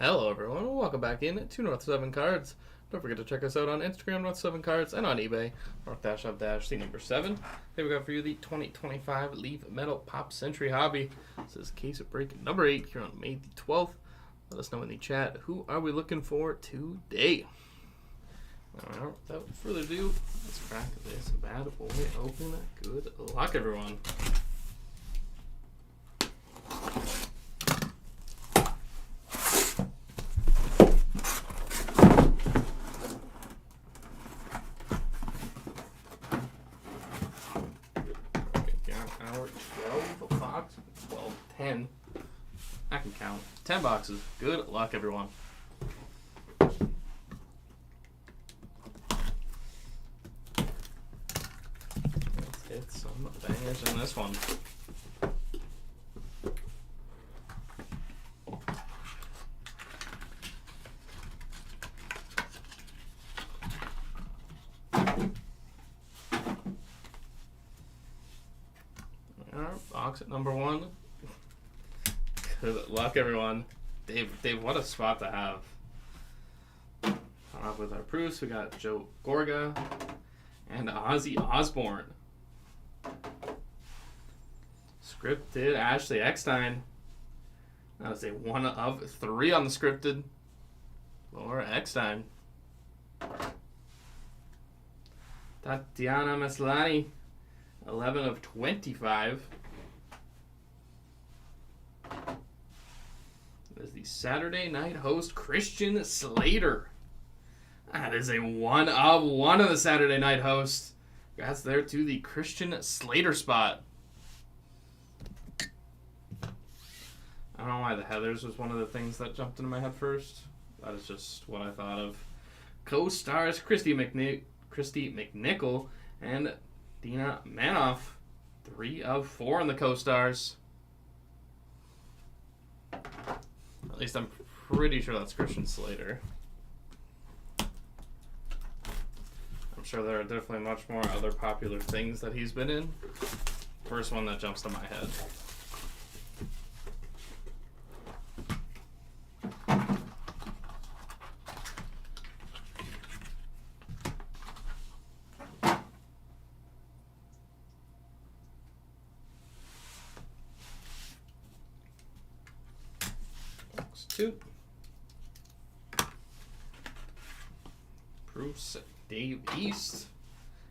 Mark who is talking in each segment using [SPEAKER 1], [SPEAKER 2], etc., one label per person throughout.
[SPEAKER 1] Hello, everyone. Welcome back in to North 7 Cards. Don't forget to check us out on Instagram, North 7 Cards, and on eBay, North-of-C number 7. Here we got for you the 2025 Leaf Metal Pop Century Hobby. This is case of break number 8 here on May the 12th. Let us know in the chat, who are we looking for today? Alright, without further ado, let's crack this bad boy open. Good luck, everyone. Our 12 box, 12, 10. I can count. 10 boxes. Good luck, everyone. Let's hit some bangers in this one. Box at number 1. Good luck, everyone. Dave, what a spot to have. Off with our proofs, we got Joe Gorga and Ozzy Osbourne. Scripted, Ashley Eckstein. That was a 1 of 3 on the scripted. Laura Eckstein. Tatiana Maslany, 11 of 25. That is the Saturday night host, Christian Slater. That is a 1 of 1 of the Saturday night host. That's there to the Christian Slater spot. I don't know why the Heathers was one of the things that jumped into my head first. That is just what I thought of. Co-stars Christy McNichol and Dina Manoff. 3 of 4 in the co-stars. At least I'm pretty sure that's Christian Slater. I'm sure there are definitely much more other popular things that he's been in. First one that jumps to my head. Box 2. Proofs, Dave East.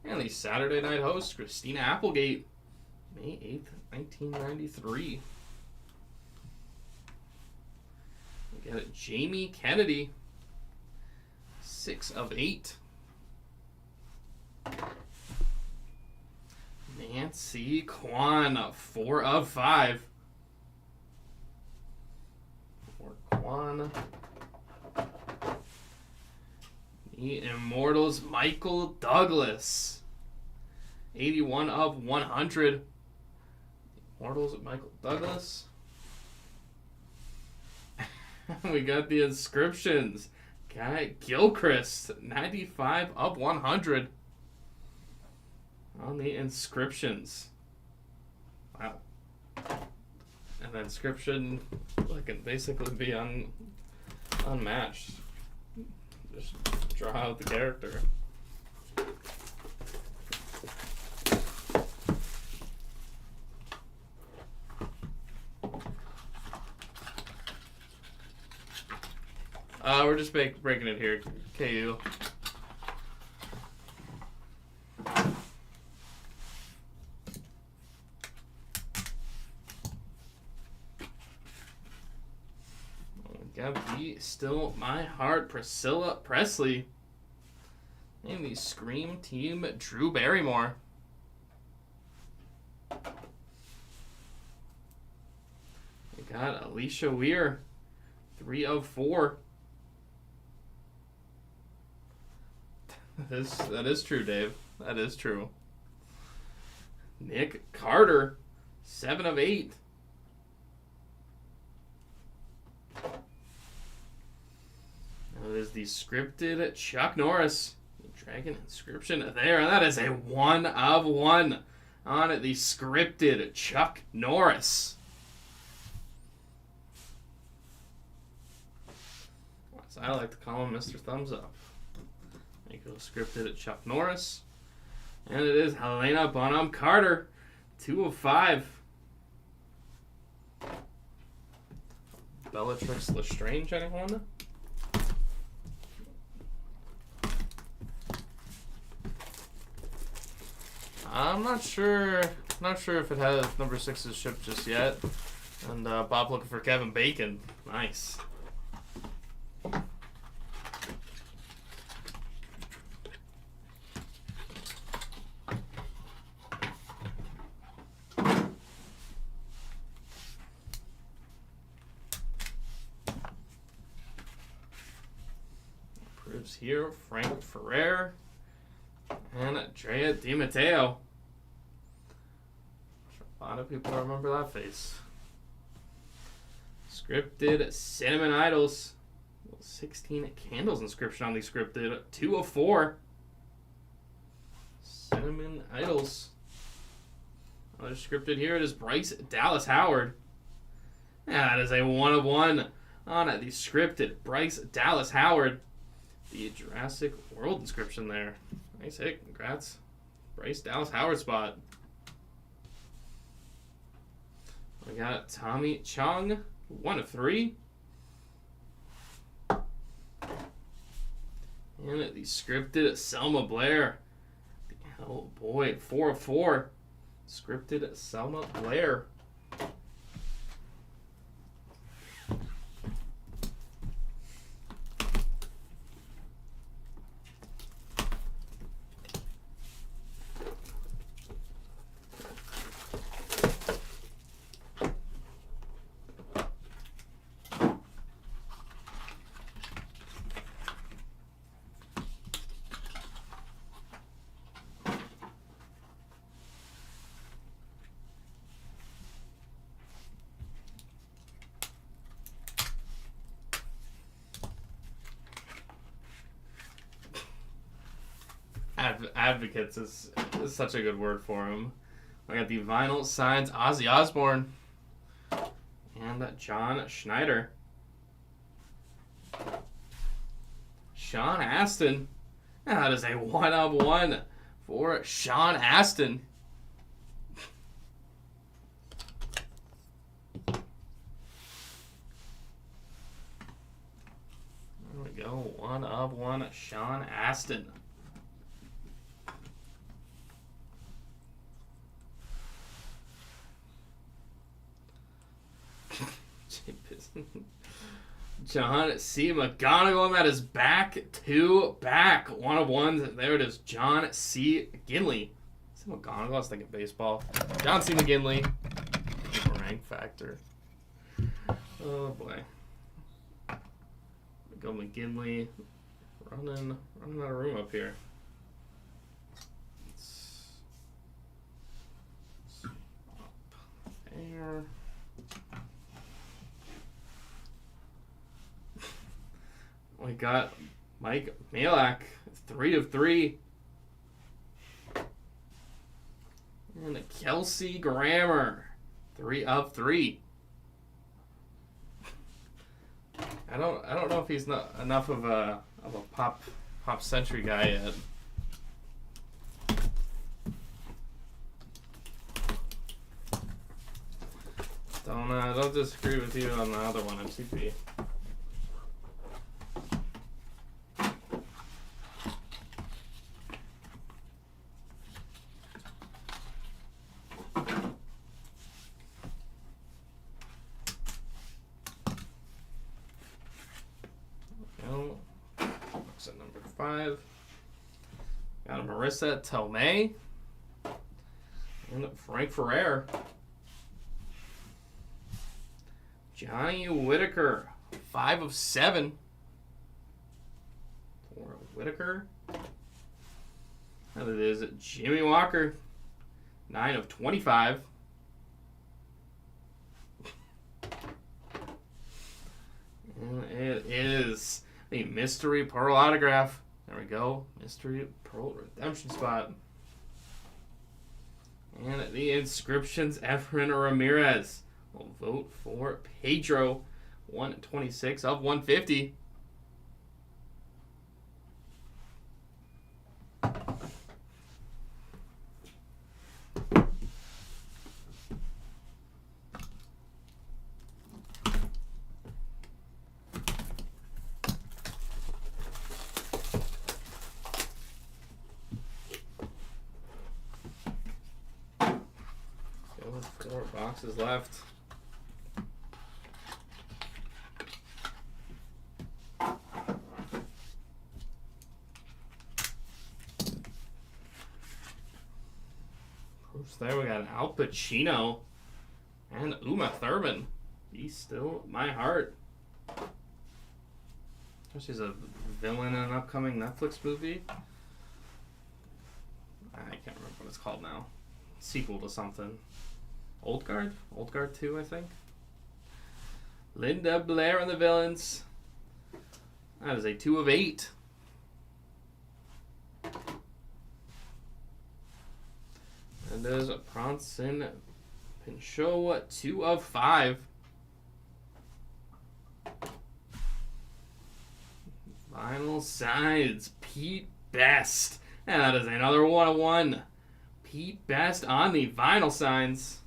[SPEAKER 1] And the Saturday night host, Christina Applegate. May 8th, 1993. We got Jamie Kennedy. 6 of 8. Nancy Kwan. 4 of 5. Kwan. The Immortals, Michael Douglas. 81 of 100. Immortals, Michael Douglas. We got the inscriptions. Guy Gilchrist. 95 of 100. On the inscriptions. Wow. And the inscription can basically be unmatched. Just draw out the character. We're just breaking it here, KU. Got the Still My Heart, Priscilla Presley. And the Scream Team, Drew Barrymore. We got Alicia Weir, 3 of 4. That is true, Dave. That is true. Nick Carter, 7 of 8. That is the scripted Chuck Norris. Dragon inscription there. And that is a 1 of 1 on the scripted Chuck Norris. I like to call him Mr. Thumbs Up. Nico scripted at Chuck Norris. And it is Helena Bonham Carter, 2 of 5. Bellatrix Lestrange, anyone? I'm not sure. Not sure if it has number 6's shipped just yet. And Bob looking for Kevin Bacon. Nice. Proves here Frank Ferrer and Andrea Di Matteo. A lot of people remember that face. Scripted Cinnamon Idols. 16 candles inscription on these scripted. 2 of 4. Cinnamon Idols. Another scripted here. It is Bryce Dallas Howard. That is a 1 of 1 on the scripted Bryce Dallas Howard. The Jurassic World inscription there. Nice hit. Congrats. Bryce Dallas Howard spot. We got Tommy Chong. 1 of 3. And the scripted Selma Blair. Oh boy, 4 of 4. Scripted Selma Blair. Advocates is such a good word for him. I got the vinyl signs Ozzy Osbourne and John Schneider. Sean Astin. That is a 1 of 1 for Sean Astin. There we go. 1 of 1 Sean Astin. John C. McGonigal, that is back to back. 1 of 1. There it is. John C. McGinley. C. McGonigal, I was thinking baseball. John C. McGinley. Rank factor. Oh boy. Go McGinley. Running out of room up here. Up there. We got Mike Malak, 3 of 3. And Kelsey Grammer, 3 of 3. I don't know if he's not enough of a pop century guy yet. Don't disagree with you on the other one, MCP. At number 5. Got a Marissa Tomei and Frank Ferrer. Johnny Whitaker, 5 of 7 for Whitaker. And it is Jimmy Walker, 9 of 25. And it is the Mystery Pearl autograph. There we go. Mystery Pearl redemption spot. And the inscriptions, Efren Ramirez. We'll vote for Pedro. 126 of 150. with 4 boxes left. There we got Al Pacino and Uma Thurman. Be Still My Heart. She's a villain in an upcoming Netflix movie. I can't remember what it's called now. Sequel to something. Old Guard? Old Guard 2, I think. Linda Blair and the villains. That is a 2 of 8. And there's a Bronson Pinchot, 2 of 5. Final Signs, Pete Best. And that is another 1 of 1. Pete Best on the Vinyl Signs.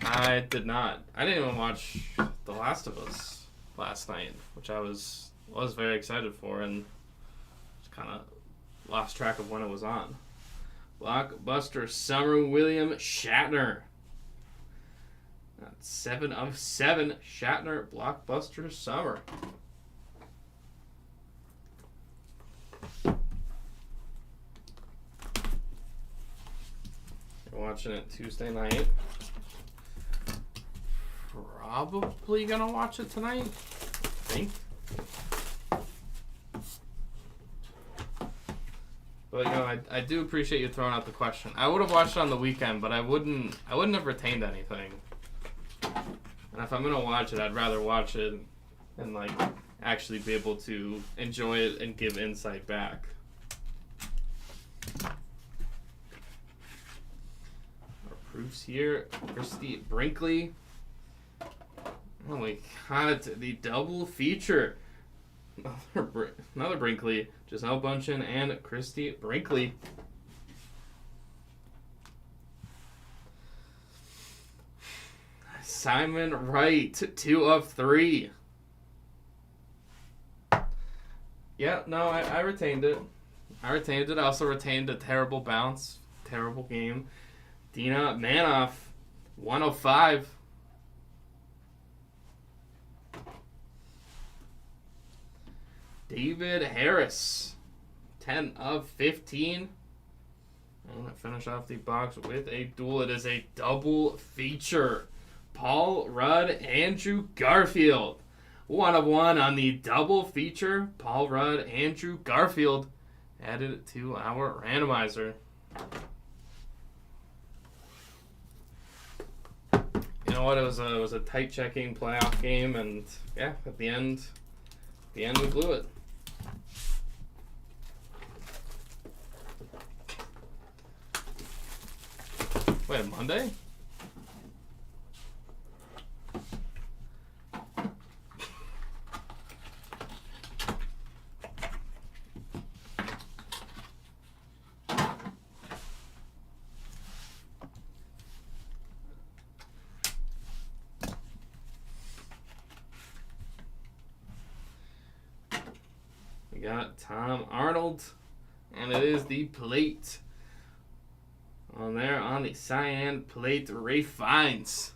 [SPEAKER 1] I did not. I didn't even watch The Last of Us last night, which I was very excited for, and kind of lost track of when it was on. Blockbuster Summer, William Shatner. That's 7 of 7. Shatner Blockbuster Summer. You're watching it Tuesday night. Probably gonna watch it tonight, I think. But I do appreciate you throwing out the question. I would have watched it on the weekend, but I wouldn't have retained anything. And if I'm gonna watch it, I'd rather watch it and actually be able to enjoy it and give insight back. Our proofs here. Christy Brinkley. Oh my god, the double feature. Another Brinkley, Gisele Bündchen and Christy Brinkley. Simon Wright, 2 of 3. Yeah, no, I retained it. I also retained a terrible bounce, terrible game. Dina Manoff, 1 of 5. David Harris, 10 of 15. I'm going to finish off the box with a duel. It is a double feature. Paul Rudd, Andrew Garfield. 1 of 1 on the double feature. Paul Rudd, Andrew Garfield. Added to our randomizer. You know what? It was a tight checking playoff game, and yeah, at the end we blew it. Wait, Monday? We got Tom Arnold, and it is the plate. On there, on the cyan plate, Ray Fiennes.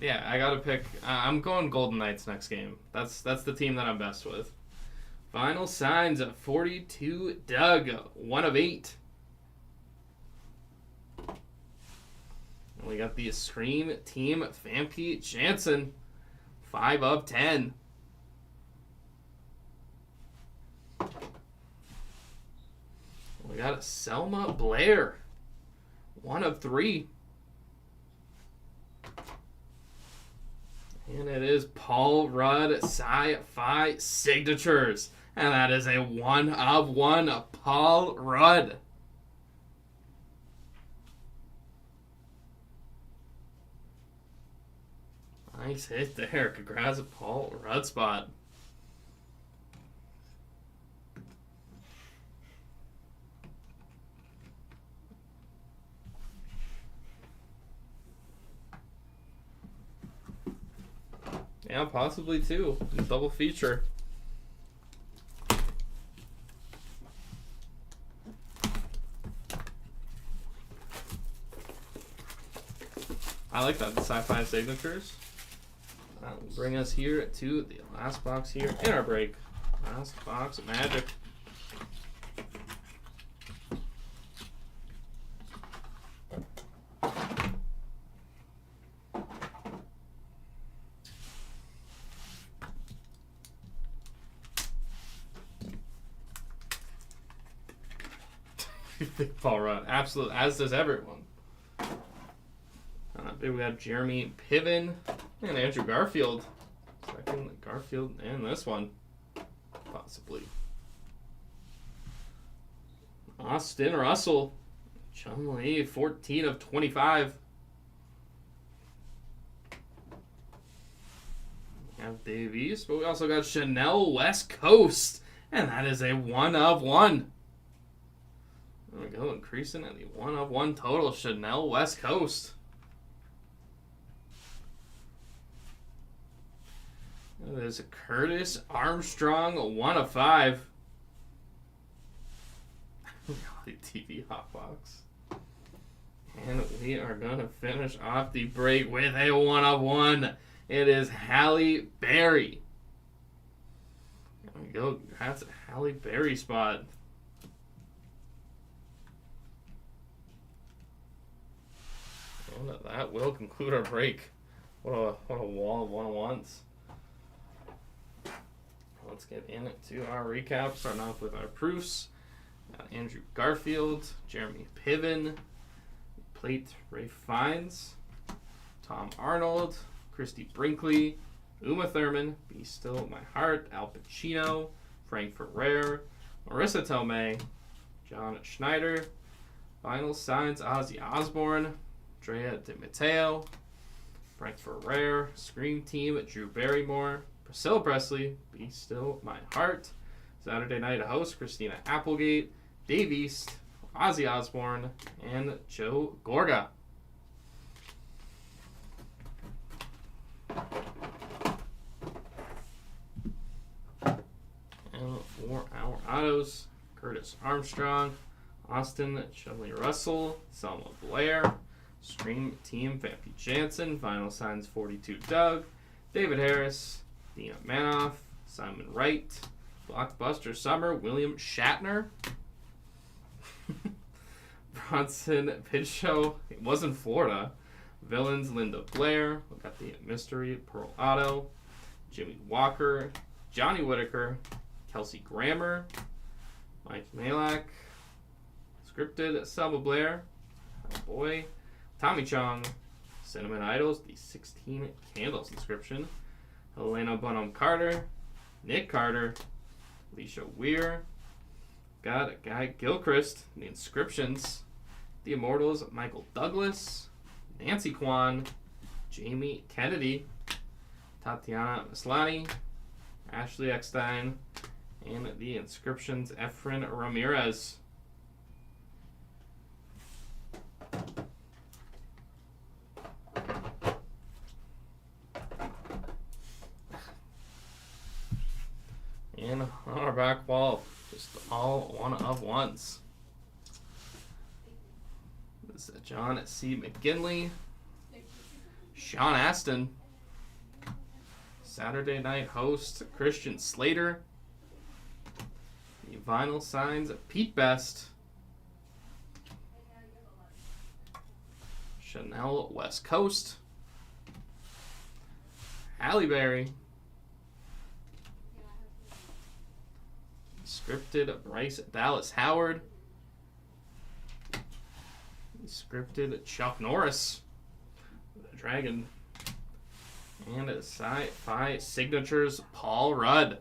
[SPEAKER 1] Yeah, I gotta pick. I'm going Golden Knights next game. That's the team that I'm best with. Final Signs of 42. Doug, 1 of 8. And we got the Scream Team Famke Janssen. 5 of 10. We got a Selma Blair. 1 of 3. And it is Paul Rudd Sci-Fi Signatures. And that is a 1 of 1 Paul Rudd. Nice hit there. Congrats, Paul Rudd spot. Yeah, possibly too. Double feature. I like that, the sci-fi signatures. That will bring us here to the last box here in our break. Last box of Magic. Big Paul Rudd, absolutely, as does everyone. We have Jeremy Piven and Andrew Garfield. Second Garfield and this one, possibly. Austin Russell, Chun-Li, 14 of 25. We have Dave East, but we also got Chanel West Coast, and that is a 1 of 1. There we go, increasing at the 1 of 1 total. Chanel West Coast. There's a Curtis Armstrong, 1 of 5. Reality TV Hotbox. And we are going to finish off the break with a 1 of 1. It is Halle Berry. There we go. That's a Halle Berry spot. And that will conclude our break. What a wall of 1-of-1s. Let's get into our recap. Starting off with our proofs. Andrew Garfield, Jeremy Piven, Plate Ray Fiennes, Tom Arnold, Christy Brinkley, Uma Thurman, Be Still My Heart, Al Pacino, Frank Ferrer, Marissa Tomei, John Schneider, Vinyl Signs, Ozzy Osbourne, Drea De Matteo, Frank Ferrer, Scream Team, Drew Barrymore, Priscilla Presley, Be Still My Heart, Saturday Night Host, Christina Applegate, Dave East, Ozzy Osbourne, and Joe Gorga. And for our autos, Curtis Armstrong, Austin Chun-Li Russell, Selma Blair, Scream Team Vampy Jansen, Vinyl Signs 42 Doug, David Harris, Dina Manoff, Simon Wright, Blockbuster Summer, William Shatner, Bronson Pinchot, it was in Florida, Villains Linda Blair, we got the Mystery Pearl Otto, Jimmy Walker, Johnny Whitaker, Kelsey Grammer, Mike Malak, Scripted Selma Blair, oh boy, Tommy Chong, Cinnamon Idols, the 16 Candles inscription, Helena Bonham Carter, Nick Carter, Alicia Weir, got a Guy Gilchrist, the inscriptions, the Immortals, Michael Douglas, Nancy Kwan, Jamie Kennedy, Tatiana Maslany, Ashley Eckstein, and the inscriptions, Efren Ramirez. And on our back wall, just all 1-of-1s. This is John C. McGinley, Sean Astin, Saturday Night Host Christian Slater, the Vinyl Signs Pete Best, Chanel West Coast, Halle Berry, Scripted Bryce Dallas Howard, Scripted Chuck Norris, the Dragon, and Sci-Fi Signatures Paul Rudd.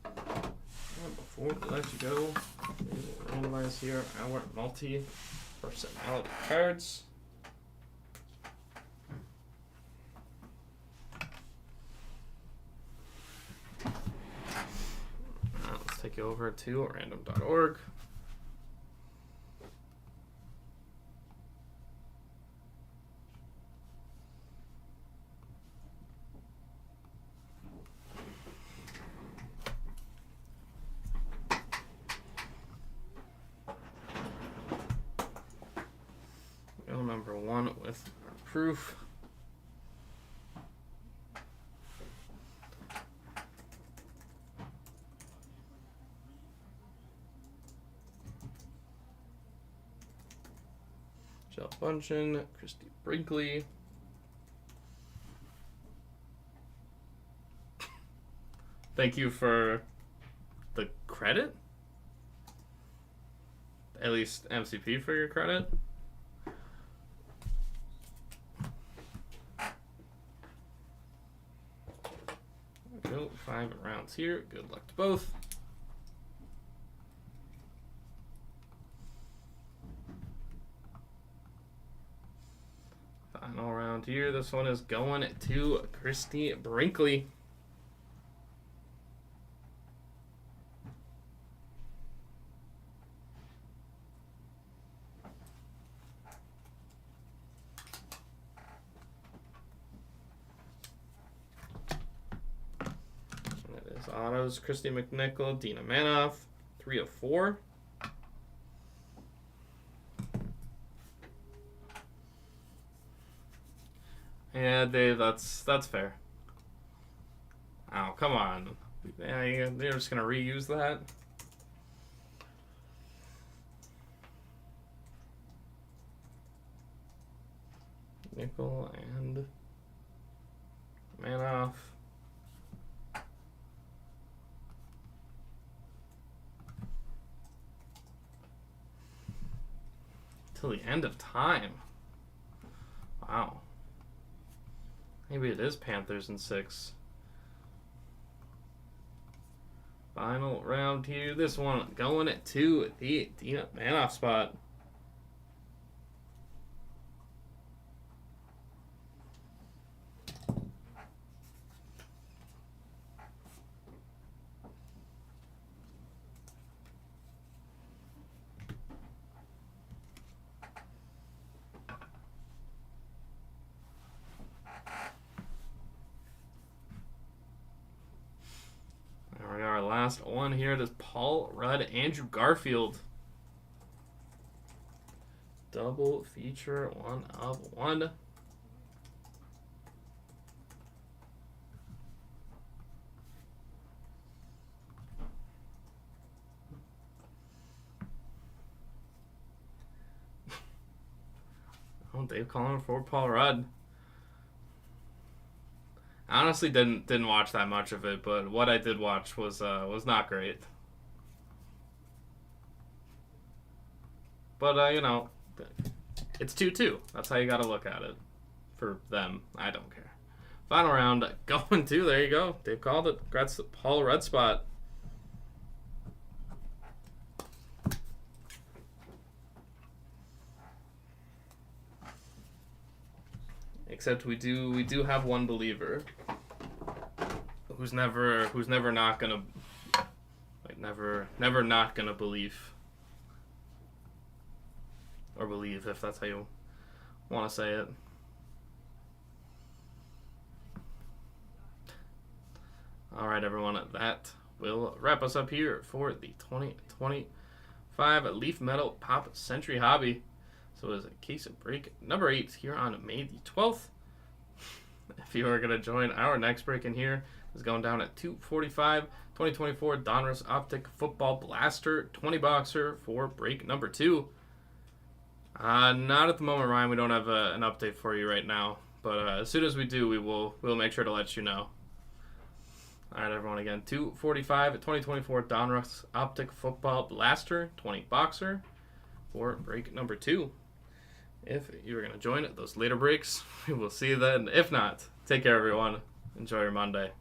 [SPEAKER 1] And before we let you go, we will randomize here our multi-personality cards. Let's take you over to random.org. one with proof. Jell Bunchen, Christy Brinkley. Thank you for the credit? At least MCP for your credit? Go 5 rounds here. Good luck to both. Final round here. This one is going to Christy Brinkley. That is autos. Christy McNichol, Dina Manoff, 3 of 4. Yeah, Dave, that's fair. Oh, come on. Yeah, they're just gonna reuse that. Nickel and Manoff. Till the end of time. Wow. Maybe it is Panthers in 6. Final round here. This one going to the Dina Manoff spot. There we are. Last one here. It is Paul Rudd, Andrew Garfield. Double feature 1 of 1. Oh, Dave calling for Paul Rudd. I honestly didn't watch that much of it, but what I did watch was not great. But you know, it's 2-2. That's how you got to look at it. For them, I don't care. Final round going to. There you go. Dave called it. Congrats to Paul Rudd spot. Except we do have one believer who's never not gonna never not gonna believe, or believe, if that's how you want to say it. All right, everyone, that will wrap us up here for the 2025 Leaf Metal Pop Century Hobby. So it is a case of break number 8 here on May the 12th. If you are going to join our next break in here, it's going down at 245 2024 Donruss Optic Football Blaster 20 boxer for break number 2. Not at the moment, Ryan. We don't have an update for you right now, but as soon as we do, we'll make sure to let you know. All right, everyone. Again, 245 2024 Donruss Optic Football Blaster 20 boxer for break number 2. If you're going to join those later breaks, we will see you then. If not, take care, everyone. Enjoy your Monday.